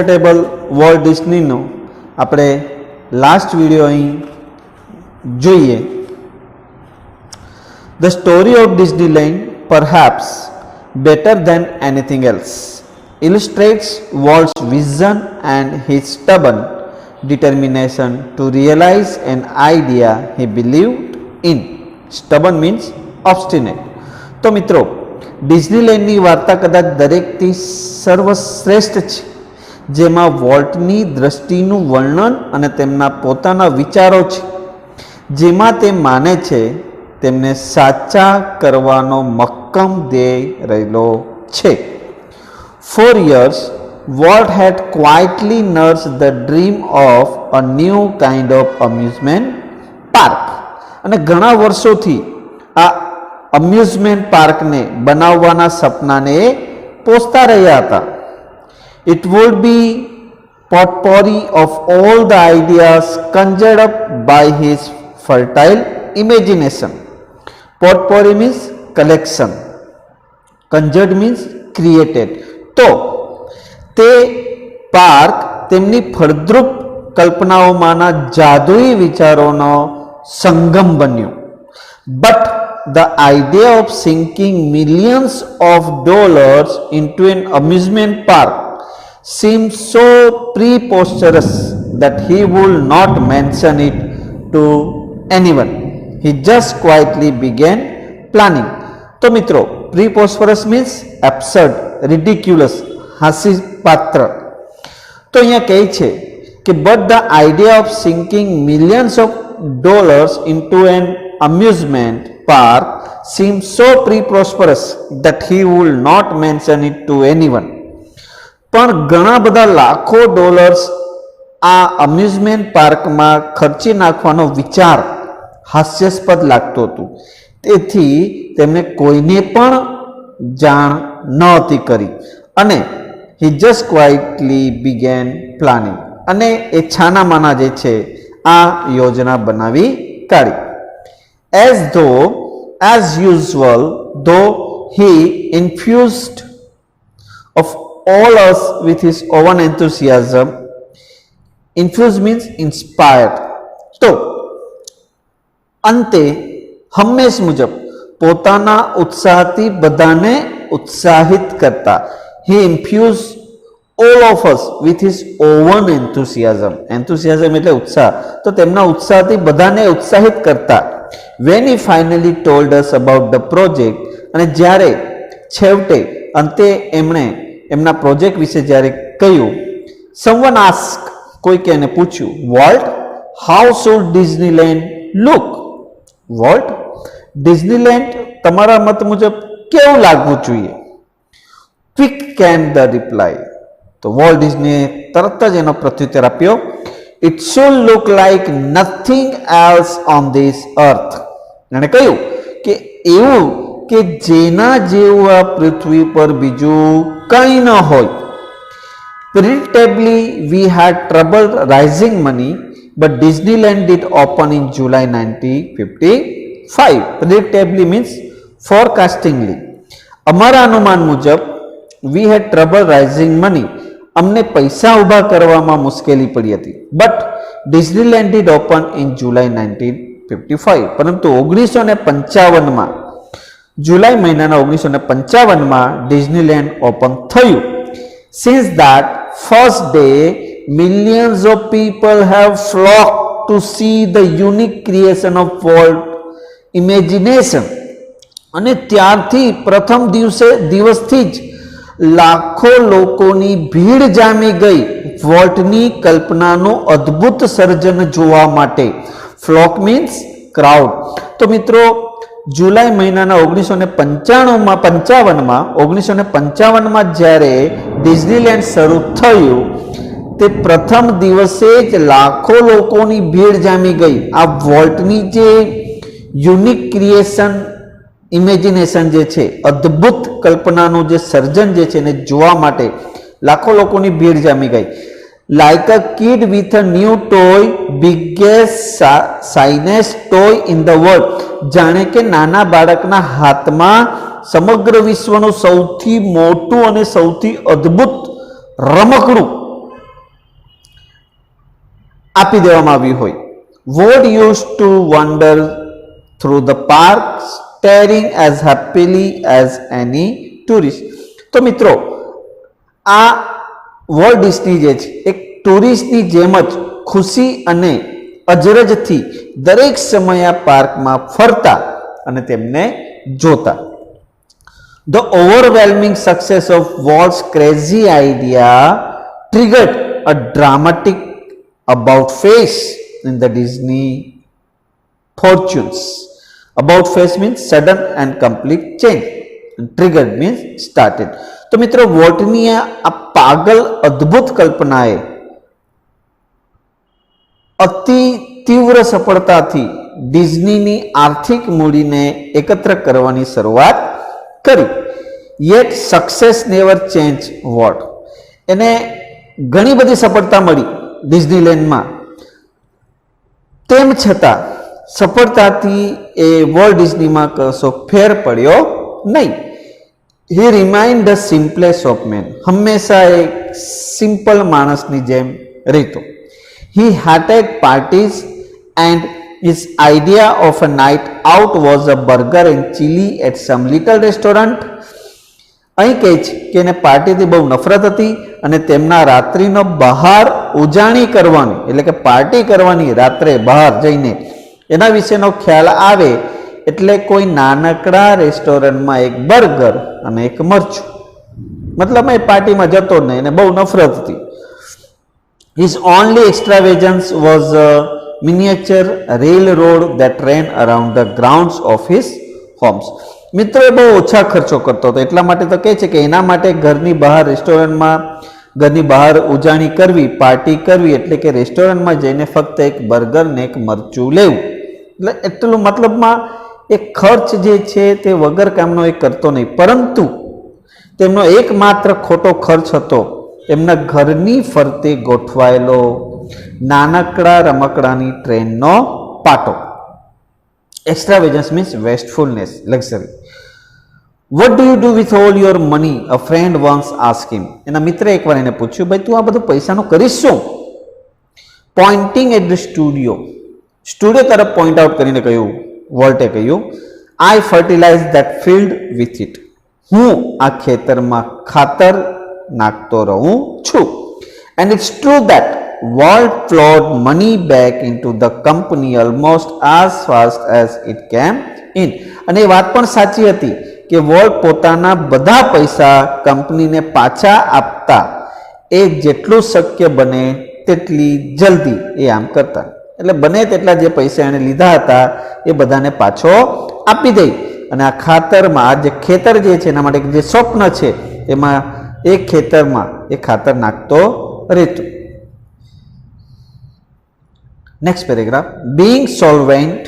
Table volt ડિસ્નીનો આપણે last video અહીં જોઈએ. The story of Disneyland, perhaps better than anything else, illustrates Walt's vision and his stubborn determination to realize an idea he believed in. Stubborn means obstinate. તો મિત્રો, ડિઝનીલેન્ડની વાર્તા કદાચ દરેકથી સર્વશ્રેષ્ઠ છે, જેમાં વોલ્ટની દ્રષ્ટિનું વર્ણન અને તેમના પોતાના વિચારો છે, જેમાં તે માને છે તેમને સાચા કરવાનો મક્કમ ધ્યેય રહેલો છે. For years, Walt had quietly nursed the dream of a new kind of amusement park. અને ઘણા વર્ષોથી આ અમ્યુઝમેન્ટ પાર્કને બનાવવાના સપનાને પોષતા રહ્યા હતા. It would be potpourri of all the ideas conjured up by his fertile imagination. Potpourri means collection. Conjured means created. તો તે પાર્ક તેમની ફળદ્રુપ કલ્પનાઓમાંના જાદુઈ વિચારોનો સંગમ બન્યો. But the idea of sinking millions of dollars into an amusement park seemed so preposterous that he would not mention it to anyone. He just quietly began planning. તો મિત્રો, preposterous means absurd, ridiculous, હાસ્યપાત્ર. તો અહીંયા કહે છે કે but the idea of sinking millions of dollars into an amusement park seemed so preposterous that he would not mention it to anyone. પણ ઘણા બધા લાખો ડોલર્સ આ અમ્યુઝમેન્ટ પાર્કમાં ખર્ચી નાખવાનો વિચાર હાસ્યાસ્પદ લાગતું હતું, તેથી તેમણે કોઈને પણ જાણ નહોતી કરી. અને he just quietly began planning. અને એ છાનામાના જે છે આ યોજના બનાવી કાઢી. As usual, though he infused of all us with his own enthusiasm. Infuse means inspired. તો અંતે હંમેશ મુજબ પોતાના ઉત્સાહથી બધાને ઉત્સાહિત કરતા. He infused all of us with his own enthusiasm. Enthusiasm એટલે ઉત્સાહ. તો તેમના ઉત્સાહથી બધાને ઉત્સાહિત કરતા. When he finally told us about the project, અને જ્યારે છેવટે અંતે એમના પ્રોજેક્ટ વિશે જ્યારે કહ્યું, someone asked, કોઈકે એને પૂછ્યું, Walt, how should Disneyland look? Walt, Disneyland તમારા મત મુજબ કેવું લાગવું જોઈએ? Quick came the reply. તો વોલ્ટ ડિઝનીએ તરત જ એનો પ્રત્યુત્તર આપ્યો, It should look like nothing else on this earth. એણે કહ્યું કે એવું કે જેના જેવું આ પૃથ્વી પર બીજું કંઈ ન હોય. Predictably, we had trouble raising money, but Disneyland did open in July 1955. Predictably means forecastingly. અમારા અનુમાન મુજબ we had trouble raising money. અમને પૈસા ઊભા કરવામાં મુશ્કેલી પડી હતી. But Disneyland did open in July 1955. પરંતુ 1955માં જુલાઈ મહિનાના 1955માં ડિઝનીલેન્ડ ઓપન થયું. Since that first day millions of people have flocked to see the unique creation of Walt imagination. અને ત્યારથી પ્રથમ દિવસથી જ લાખો લોકોની ભીડ જામી ગઈ વોલ્ટની કલ્પનાનું અદ્ભુત સર્જન જોવા માટે. Flock means crowd. તો મિત્રો, જુલાઈ મહિનાના 1955માં જ્યારે ડિઝનીલેન્ડ શરૂ થયું, તે પ્રથમ દિવસે જ લાખો લોકોની ભીડ જામી ગઈ. આ વોલ્ટની જે યુનિક ક્રિએશન ઇમેજિનેશન જે છે, અદ્ભુત કલ્પનાનું જે સર્જન જે છે એને જોવા માટે લાખો લોકોની ભીડ જામી ગઈ. Like a kid with a new toy, biggest shiniest toy in the world. જાણે કે નાના બાળકના હાથમાં સમગ્ર વિશ્વનું સૌથી મોટું અને સૌથી અદ્ભુત રમકડું આપી દેવામાં આવ્યું હોય. Ward used to wander through the park staring as happily as any tourist. તો મિત્રો આ વોલ્ટ ડિસ્ની જે છે એક ટુરિસ્ટની જેમ જ ખુશી અને અજરજથી દરેક સમયે આ પાર્કમાં ફરતા અને તેમને જોતા. The overwhelming success of Walt's crazy idea triggered a dramatic about face in the Disney fortunes. About face means sudden and complete change. And triggered means started. તો મિત્રો વોલ્ટની આ પાગલ અદ્ભુત કલ્પનાએ અતિ તીવ્ર સફળતાથી ડિઝનીની આર્થિક મૂડીને એકત્ર કરવાની શરૂઆત કરી. Yet success never change volt. એને ઘણી બધી સફળતા મળી ડિઝનીલેન્ડમાં, તેમ છતાં સફળતાથી એ વોલ્ટ ડિઝનીમાં કશો ફેર પડ્યો નહીં. He remind the simplest of man. હંમેશા એક સિમ્પલ માણસની જેમ રહેતો. He hated parties and his idea of a night out was a burger and chilli at some little restaurant. અહીં કહે છે કે એને પાર્ટીથી બહુ નફરત હતી અને તેમના રાત્રિનો બહાર ઉજાણી કરવાની એટલે કે પાર્ટી કરવાની રાત્રે બહાર જઈને એના વિશેનો ખ્યાલ આવે એટલે કોઈ નાનકડા રેસ્ટોરન્ટમાં એક બર્ગર અને એક મરચું, મતલબ એ પાર્ટીમાં જતો જ નહીં, એને બહુ નફરત હતી. His only extravagance was a miniature railroad that ran around the grounds of his homes. મિત્રો એ બહુ ઓછા ખર્ચો કરતો હતો, એટલા માટે તો કહે છે કે એના માટે ઘરની બહાર રેસ્ટોરન્ટમાં ઘરની બહાર ઉજાણી કરવી, પાર્ટી કરવી એટલે કે રેસ્ટોરન્ટમાં જઈને ફક્ત એક બર્ગર ને એક મરચું લેવું, એટલે એટલું મતલબમાં એ ખર્ચ જે છે તે વગર કામનો એ કરતો નહીં. પરંતુ તેમનો એકમાત્ર ખોટો ખર્ચ હતો એમના ઘરની ફરતે ગોઠવાયેલો નાનકડા રમકડાની ટ્રેનનો પાટો. Extravagance means wastefulness, luxury. What do you do with all your money? A friend once ask him. એના મિત્રે એકવાર એને પૂછ્યું, ભાઈ તું આ બધું પૈસાનું કરીશ શું? Pointing at the studio. Studio તરફ પોઈન્ટ આઉટ કરીને કહ્યું, વોલ્ટે કહ્યું, I fertilise that field with it. હું આ ખેતરમાં ખાતર નાખતો રહું છું. And it's true that Walt flowed money back into the company almost as fast as it came in. અને એ વાત પણ સાચી હતી કે વોલ્ટ પોતાના બધા પૈસા કંપનીને પાછા આપતા એ જેટલું શક્ય બને તેટલી જલ્દી એ આમ કરતા. એટલે બને તેટલા જે પૈસા એણે લીધા હતા એ બધાને પાછો આપી દે અને આ ખાતરમાં આ જે ખેતર જે છે એના માટે જે સ્વપ્ન છે એમાં એ ખેતરમાં એ ખાતર નાખતો રહેતો. Next paragraph. Being solvent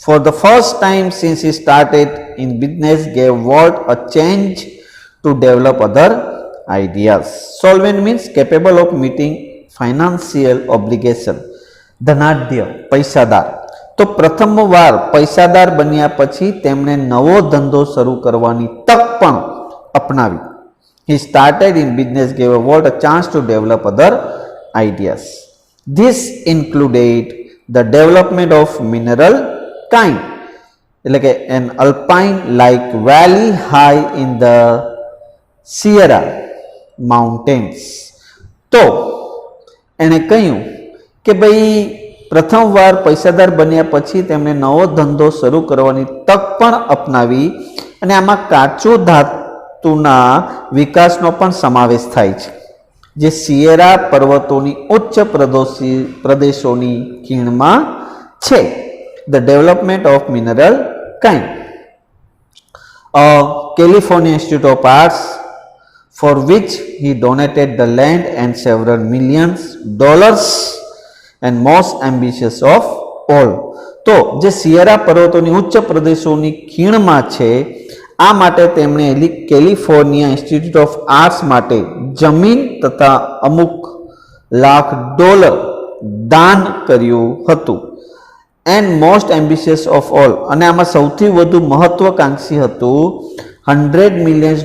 for the first time since he started in business gave Walt a change to develop other ideas. Solvent means capable of meeting financial obligation. ધનાઢ્ય, પૈસાદાર. તો પ્રથમવાર પૈસાદાર બન્યા પછી તેમણે નવો ધંધો શરૂ કરવાની તક પણ અપનાવી. He started in business gave Walt a chance to develop other ideas. This included the development of mineral kind, એટલે કે an alpine like valley high in the Sierra mountains. તો એણે કહ્યું કે ભાઈ પ્રથમવાર પૈસાદાર બન્યા પછી તેમણે નવો ધંધો શરૂ કરવાની તક પણ અપનાવી અને આમાં કાચું ધાતુના વિકાસનો પણ સમાવેશ થાય છે જે સિયેરા પર્વતોની ઉચ્ચ પ્રદેશોની ખીણમાં છે. The development of mineral kind. California Institute of Arts for which he donated the land and several millions dollars and most ambitious of all. તો જે સિયેરા પર્વતોની ઉચ્ચ પ્રદેશોની ખીણમાં છે આ માટે તેમણે કેલિફોર્નિયા ઇન્સ્ટિટ્યૂટ ઓફ આર્ટ્સ માટે જમીન તથા અમુક લાખ ડોલર દાન કર્યું હતું. And most ambitious of all, અને આમાં સૌથી વધુ મહત્વકાંક્ષી હતું $100 million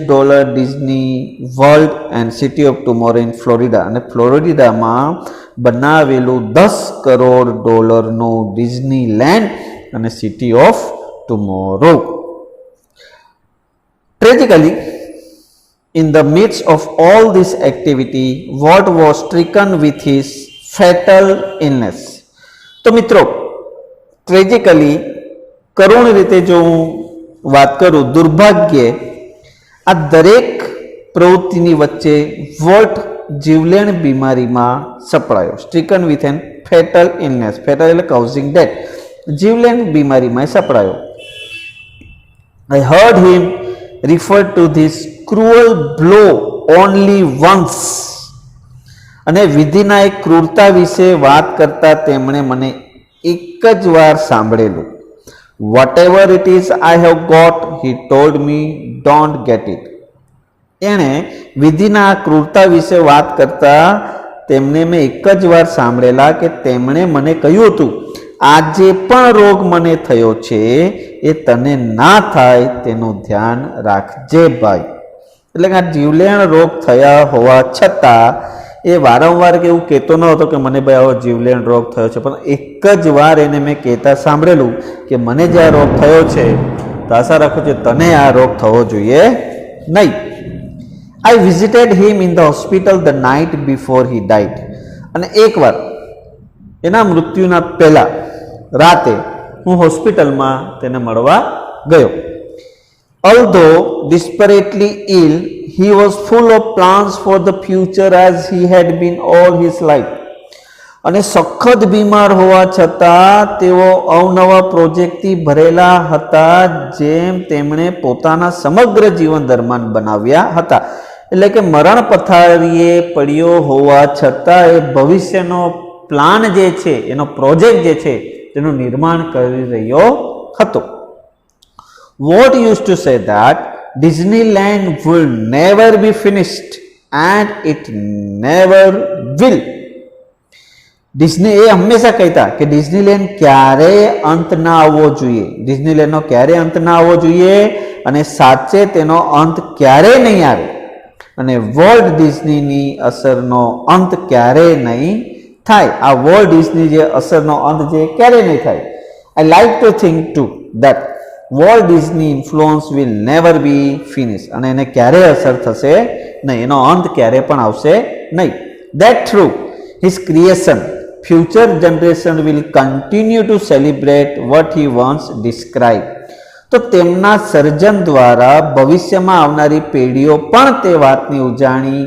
Disney world and city of tomorrow in Florida, અને ફ્લોરિડામાં બનાવેલું $10 કરોડ ડિઝની લેન્ડ અને city of tomorrow. Tragically, in the midst of all this activity, Walt was stricken with his fatal illness. તો મિત્રો, ટ્રેજિકલી કરુણ રીતે જો હું વાત કરું, દુર્ભાગ્યે આ દરેક પ્રવૃત્તિની વચ્ચે વોલ્ટ જીવલેણ બીમારીમાં સપડાયો. Stricken with an fatal illness, fatal એટલે કાઉઝિંગ ડેથ, જીવલેણ બીમારીમાં સપડાયો. I heard him refer to this cruel blow only once. અને વિધિના એક ક્રૂરતા વિશે વાત કરતા તેમણે મને એક જ વાર સાંભળેલું. Whatever it is I have got, he told me, don't get it. એણે વિધિના ક્રૂરતા વિશે વાત કરતા તેમને મેં એક જ વાર સાંભળેલા કે તેમણે મને કહ્યું હતું, આ જે પણ રોગ મને થયો છે એ તને ના થાય તેનું ધ્યાન રાખજે ભાઈ. એટલે કે આ જીવલેણ રોગ થયા હોવા છતાં એ વારંવાર કે એવું કહેતો ન હતો કે મને ભાઈ આવો જીવલેણ રોગ થયો છે, પણ એક જ વાર એને મેં કહેતા સાંભળેલું કે મને જે આ રોગ થયો છે તો આશા રાખું છું તને આ રોગ થવો જોઈએ નહીં. I visited him in the hospital the night before he died. અને એકવાર એના મૃત્યુના પહેલા રાતે હું હોસ્પિટલમાં તેને મળવા ગયો. Although desperately ill, he was full of plans for the future as he had been all his life. અને સખત બીમાર હોવા છતાં તેઓ અવનવા પ્રોજેક્ટથી ભરેલા હતા, જેમ તેમણે પોતાના સમગ્ર જીવન દરમિયાન બનાવ્યા હતા. એટલે કે મરણ પથારીએ પડ્યો હોવા છતાં એ ભવિષ્યનો પ્લાન જે છે, એનો પ્રોજેક્ટ જે છે તેનું નિર્માણ કરી રહ્યો હતો. Walt used to say that Disneyland will never be finished and it never will. Disney એ હંમેશા કહેતા કે ડિઝનીલેન્ડ ક્યારેય અંત ના આવવો જોઈએ, ડિઝનીલેન્ડનો ક્યારેય અંત ના આવવો જોઈએ અને સાચે તેનો અંત ક્યારેય નહીં આવે, અને વોલ્ટ ડિઝનીની અસરનો અંત ક્યારેય નહીં થાય. આ વોલ્ટ ડિઝની જે અસરનો અંત જે ક્યારેય નહીં થાય. I like to think too that Walt Disney influence will never be finished. અને એને ક્યારેય અસર થશે નહીં, એનો અંત ક્યારેય પણ આવશે નહીં. That true, his creation, future generation will continue to celebrate what he once described. તો તેમના સર્જન દ્વારા ભવિષ્યમાં આવનારી પેઢીઓ પણ તે વાતની ઉજાણી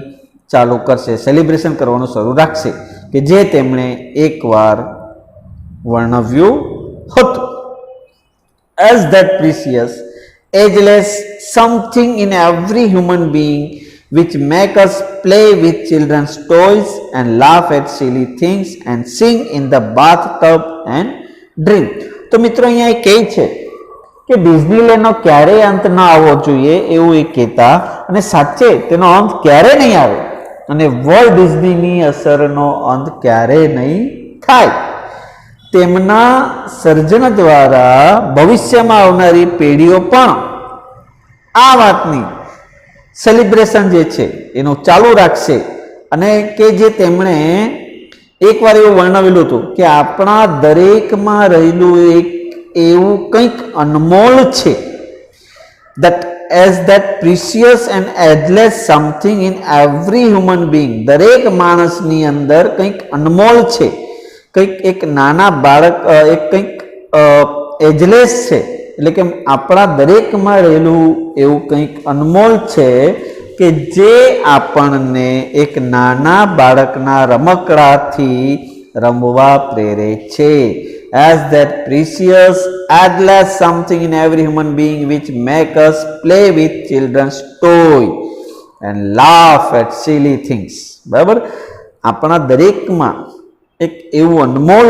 ચાલુ કરશે, સેલિબ્રેશન કરવાનું શરૂ રાખશે કે જે તેમણે એકવાર વર્ણવ્યું હતું. As that precious, ageless something in every human being which make us play with children's toys and laugh at silly things and sing in the bathtub and drink. તો મિત્રો અહીંયા એ કહે છે કે ડિઝનીલેન્ડનો ક્યારેય અંત ના આવવો જોઈએ એવું એ કહેતા, અને સાચે તેનો અંત ક્યારેય નહીં આવે અને વોલ્ટ ડિઝનીની અસરનો અંત ક્યારેય નહીં થાય. તેમના સર્જન દ્વારા ભવિષ્યમાં આવનારી પેઢીઓ પણ આ વાતની સેલિબ્રેશન જે છે એનું ચાલુ રાખશે, અને કે જે તેમણે એકવાર એવું વર્ણવેલું હતું કે આપણા દરેકમાં રહેલું એક એવું કંઈક અનમોલ છે, that as that precious and ageless something in every human being, દરેક માણસની અંદર કંઈક અનમોલ છે, કંઈક એક નાના બાળક, એક કંઈક એજલેસ છે, એટલે કે આપણા દરેકમાં રહેલું એવું કંઈક અનમોલ છે કે જે આપણને એક નાના બાળકના રમકડાથી રમવા પ્રેરે છે. As that precious, ageless something in every human being which make us play with children's toy and laugh at silly things. બરાબર, આપણા દરેકમાં એક એવું અનમોલ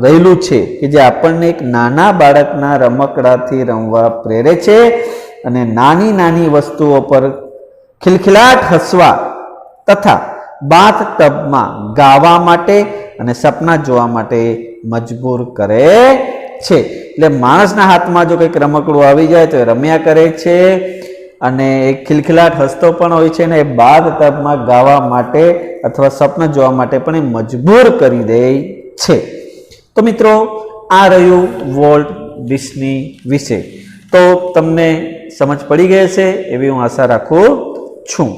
રહેલું છે કે જે આપણને એક નાના બાળકના રમકડાથી રમવા પ્રેરે છે અને નાની નાની વસ્તુઓ પર ખિલખિલાટ હસવા તથા બાથ ટબમાં ગાવા માટે અને સપના જોવા માટે મજબૂર કરે છે. એટલે માણસના હાથમાં જો કંઈક રમકડું આવી જાય તો એ રમ્યા કરે છે અને એક ખિલખિલાટ હસતો પણ હોય છે ને એ બાદ તબમાં ગાવા માટે અથવા સપના જોવા માટે પણ એ મજબૂર કરી દે છે. તો મિત્રો આ રહ્યું વોલ્ટ ડિસ્ની વિશે. તો તમને સમજ પડી ગઈ હશે એવી હું આશા રાખું છું.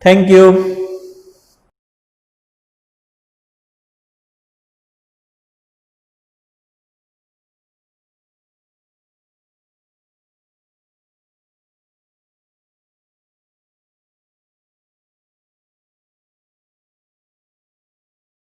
Thank you.